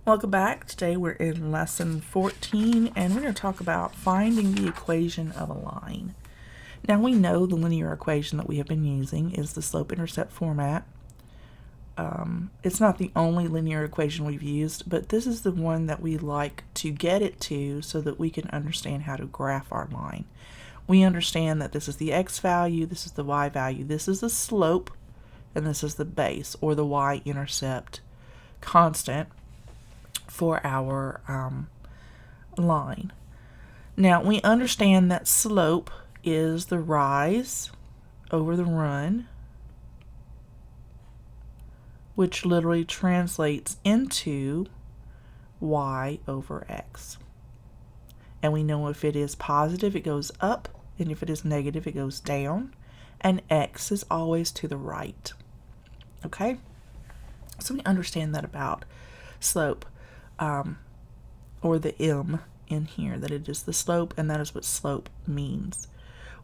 Welcome back. Today we're in lesson 14 and we're going to talk about finding the equation of a line. Now we know the linear equation that we have been using is the slope-intercept format. It's not the only linear equation we've used, but this is the one that we like to get it to so that we can understand how to graph our line. We understand that this is the x value, this is the y value, this is the slope, and this is the base or the y-intercept constant for our line. Now we understand that slope is the rise over the run, which literally translates into y over x. And we know if it is positive, it goes up, and if it is negative, it goes down, and x is always to the right. Okay? So we understand that about slope, or the m in here, that it is the slope, and that is what slope means.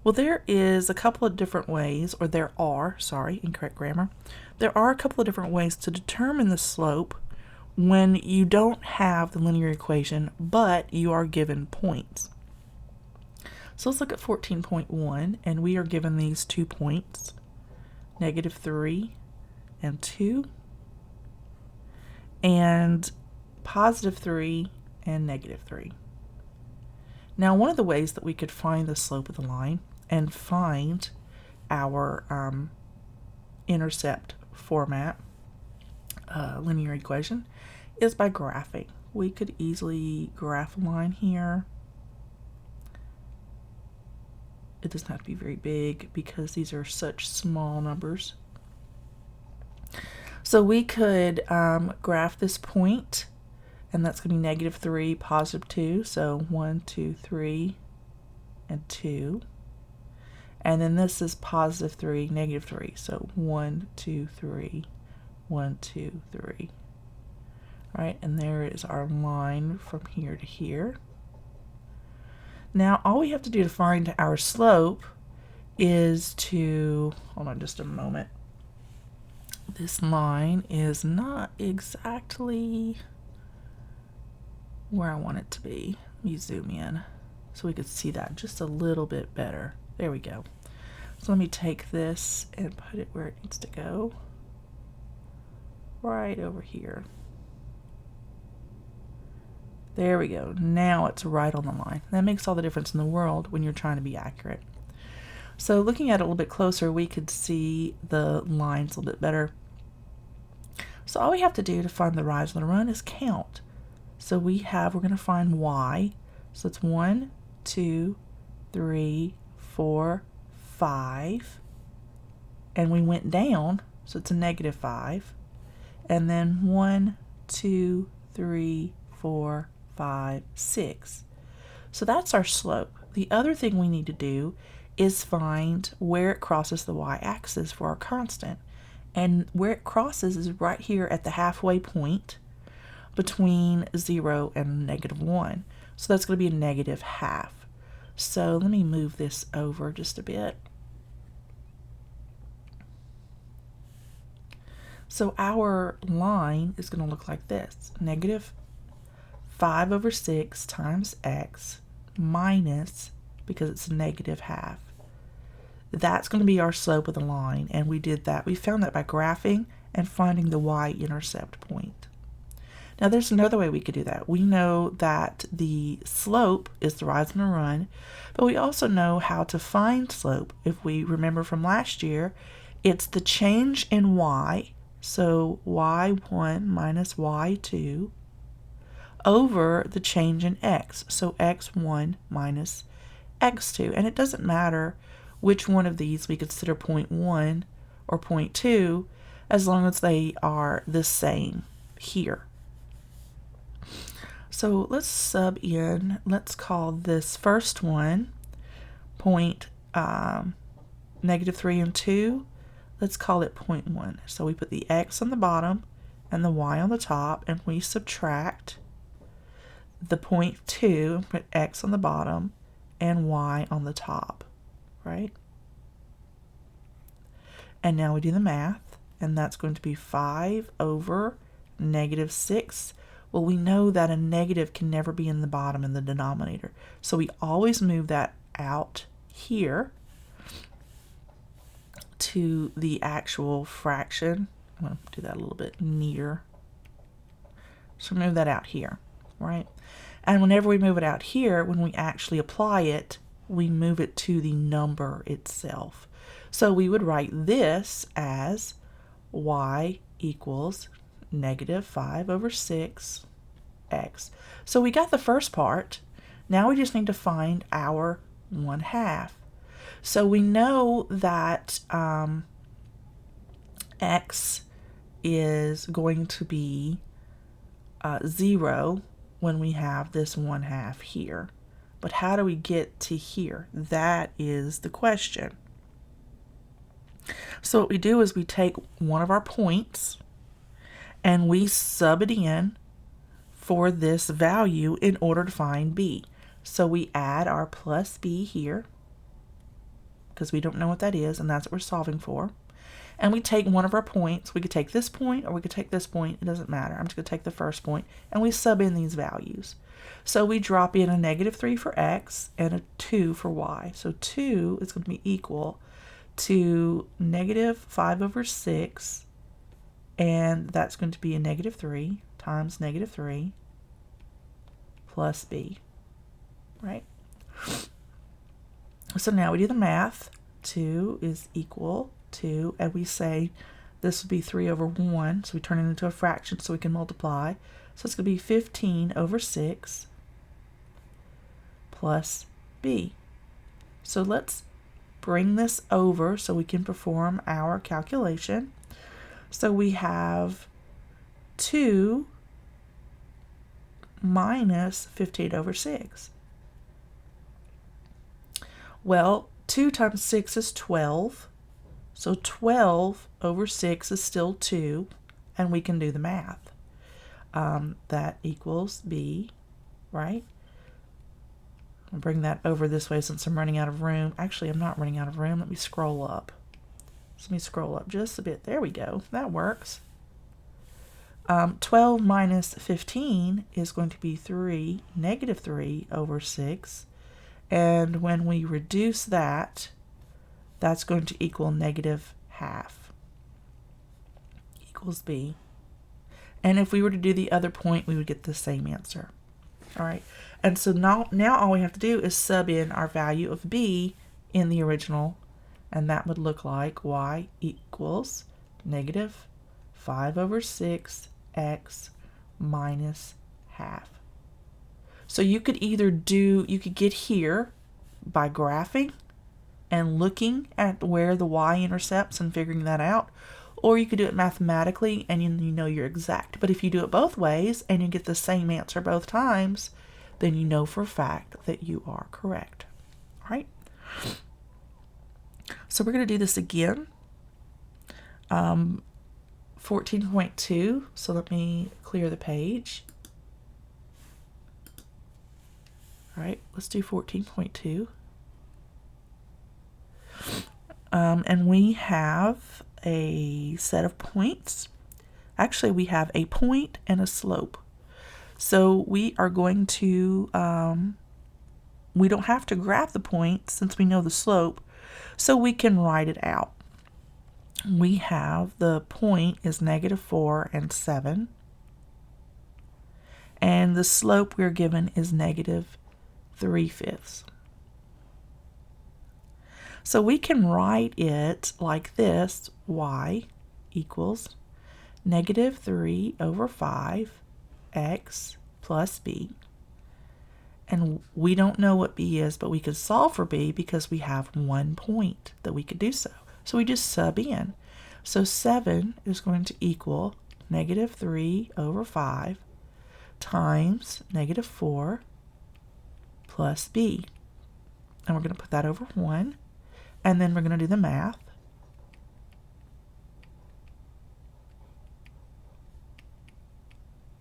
Well, there is a couple of different ways, or there are, sorry, incorrect grammar. There are a couple of different ways to determine the slope when you don't have the linear equation, but you are given points. So let's look at 14.1, and we are given these 2 points, -3 and 2, and +3 and -3. Now, one of the ways that we could find the slope of the line and find our intercept format linear equation is by graphing. We could easily graph a line here. It doesn't have to be very big because these are such small numbers. So we could graph this point, and that's going to be -3, +2, so 1, 2, 3, and 2. And then this is +3, -3, so 1, 2, 3, 1, 2, 3. All right, and there is our line from here to here. Now, all we have to do to find our slope is to, hold on just a moment. This line is not exactly where I want it to be. Let me zoom in so we could see that just a little bit better. There we go. So let me take this and put it where it needs to go. Right over here. There we go. Now it's right on the line. That makes all the difference in the world when you're trying to be accurate. So looking at it a little bit closer, we could see the lines a little bit better. So all we have to do to find the rise and the run is count. So we're going to find y. So it's 1, 2, 3, 4, 5. And we went down, so it's a -5. And then 1, 2, 3, 4, 5, 6. So that's our slope. The other thing we need to do is find where it crosses the y-axis for our constant. And where it crosses is right here at the halfway point between 0 and -1. So that's going to be a -1/2. So let me move this over just a bit. So our line is going to look like this. -5/6 times x minus, because it's a -1/2. That's going to be our slope of the line, and we did that. We found that by graphing and finding the y-intercept point. Now there's another way we could do that. We know that the slope is the rise and the run, but we also know how to find slope. If we remember from last year, it's the change in y, so y1 minus y2, over the change in x, so x1 minus x2. And it doesn't matter which one of these we consider point 1 or point 2, as long as they are the same here. So let's sub in, let's call this first one point -3 and 2. Let's call it point 1. So we put the x on the bottom and the y on the top, and we subtract the point 2 and put x on the bottom and y on the top, right? And now we do the math, and that's going to be 5 over -6. Well, we know that a negative can never be in the bottom in the denominator. So we always move that out here to the actual fraction. I'm going to do that a little bit neater. So move that out here, right? And whenever we move it out here, when we actually apply it, we move it to the number itself. So we would write this as y equals negative 5 over 6 x. So we got the first part. Now we just need to find our 1/2. So we know that x is going to be 0 when we have this 1/2 here. But how do we get to here? That is the question. So what we do is we take one of our points and we sub it in for this value in order to find b. So we add our plus b here because we don't know what that is, and that's what we're solving for. And we take one of our points. We could take this point or we could take this point. It doesn't matter. I'm just going to take the first point, and we sub in these values. So we drop in a -3 for x and a 2 for y. So 2 is going to be equal to -5 over 6, and that's going to be a -3 times -3 plus b, right? So now we do the math. 2 is equal to, and we say this would be 3 over 1, so we turn it into a fraction so we can multiply. So it's going to be 15 over 6 plus b. So let's bring this over so we can perform our calculation. So we have 2 minus 15 over 6. Well, 2 times 6 is 12. So 12 over 6 is still 2, and we can do the math. That equals b, right? I'll bring that over this way since I'm running out of room. Actually, I'm not running out of room. Let me scroll up. So let me scroll up just a bit. There we go. That works. 12 minus 15 is going to be -3 over 6. And when we reduce that, that's going to equal -1/2 equals b. And if we were to do the other point, we would get the same answer. All right. And so now all we have to do is sub in our value of b in the original, and that would look like y equals -5 over 6 x minus half. So you could you could get here by graphing and looking at where the y intercepts and figuring that out, or you could do it mathematically and you know you're exact. But if you do it both ways and you get the same answer both times, then you know for a fact that you are correct. All right? So we're going to do this again. 14.2, so let me clear the page. All right, let's do 14.2. And we have a set of points. Actually, we have a point and a slope. So we are going to, we don't have to graph the point since we know the slope, so we can write it out. We have the point is -4 and 7, and the slope we're given is -3/5. So we can write it like this: y equals -3 over 5 x plus b. And we don't know what b is, but we could solve for b because we have 1 point that we could do so. So we just sub in. So 7 is going to equal -3 over 5 times -4 plus b. And we're going to put that over 1. And then we're going to do the math.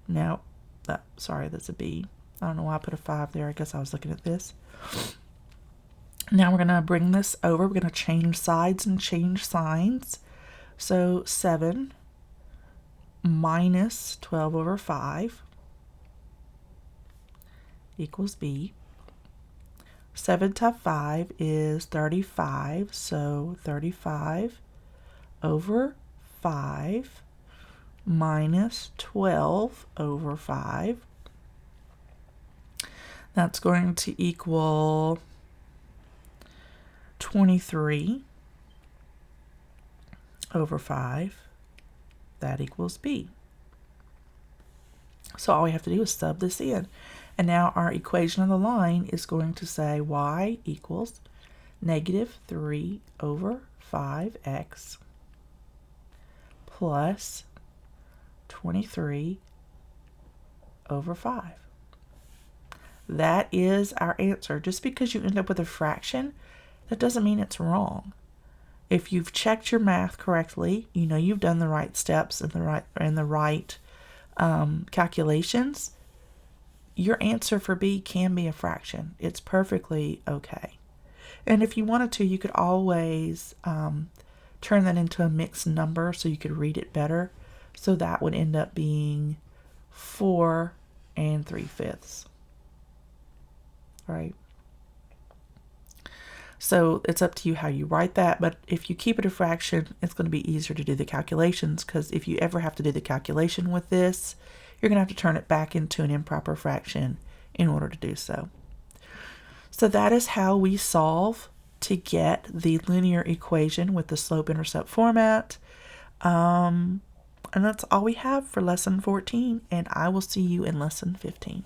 Now, sorry, that's a b. I don't know why I put a 5 there. I guess I was looking at this. Now we're going to bring this over. We're going to change sides and change signs. So 7 minus 12 over 5 equals b. 7 times 5 is 35, so 35 over 5 minus 12 over 5. That's going to equal 23 over 5. That equals b. So all we have to do is sub this in. And now our equation on the line is going to say y equals negative 3 over 5x plus 23 over 5. That is our answer. Just because you end up with a fraction, that doesn't mean it's wrong. If you've checked your math correctly, you know you've done the right steps and the right calculations, your answer for B can be a fraction. It's perfectly okay. And if you wanted to, you could always turn that into a mixed number so you could read it better. So that would end up being 4 3/5. Right? So it's up to you how you write that, but if you keep it a fraction, it's going to be easier to do the calculations, because if you ever have to do the calculation with this, you're going to have to turn it back into an improper fraction in order to do so. So that is how we solve to get the linear equation with the slope-intercept format. And that's all we have for lesson 14, and I will see you in lesson 15.